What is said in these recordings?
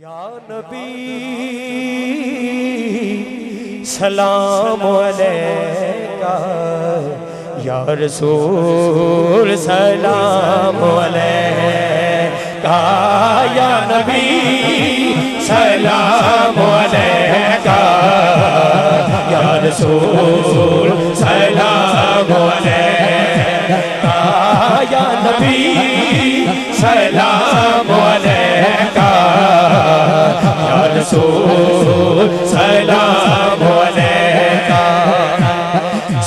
یا نبی سلام علیکہ، یا رسول سلام علیکہ، یا نبی سلام علیکہ، یا رسول سلام علیکہ، یا نبی سلام علیکہ، یا رسول سلام علیکہ،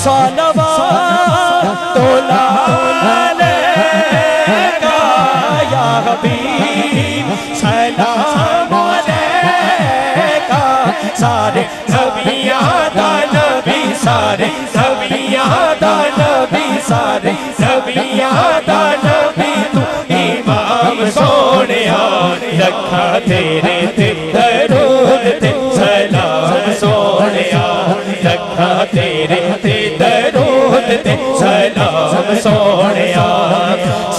صلوات اللہ علیکہ، یا حبیب سلام علیکہ، سارے نبیوں دا نبی، سارے نبیوں دا نبی، سارے نبیوں دا نبی، تو امام سونیا رکھا تیرے تے درود تے سلام، سونیا رکھا تیرے تے درود تے سلام، سونیا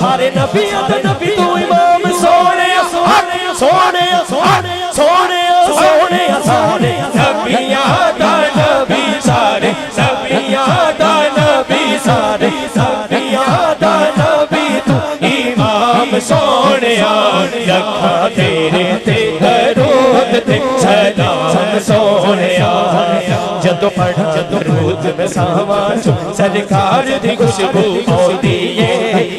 سارے نبیوں دا نبی تو امام سونیا، سونیا سونیا سونیا سونیا، سارے نبیوں دا نبی، سارے نبیوں دا نبی، سارے نبیوں دا نبی، تو امام سونیا رکھا تیرے تے درود تے سلام، سونیا جدو پڑھا درود میں ساواں چو سرکار دی خوشبو آندی ہے،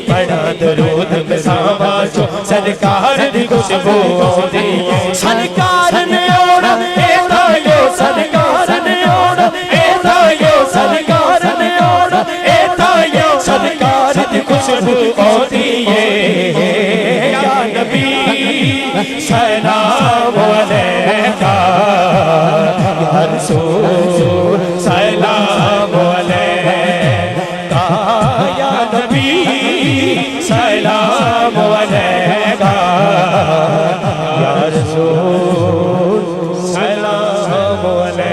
پڑھا درود میں ساواں چو سرکار دی خوشبو آندی ہے، سرکار نے اوڑا ایتا یو، سرکار نے اوڑا ایتا یو، سرکار نے اوڑا ایتا یو، سرکار دی خوشبو آندی ہے، یا نبی سلام علیکہ، یا رسول سلام علیکہ، یا نبی سلام علیکہ، یا رسول سلام علیکہ۔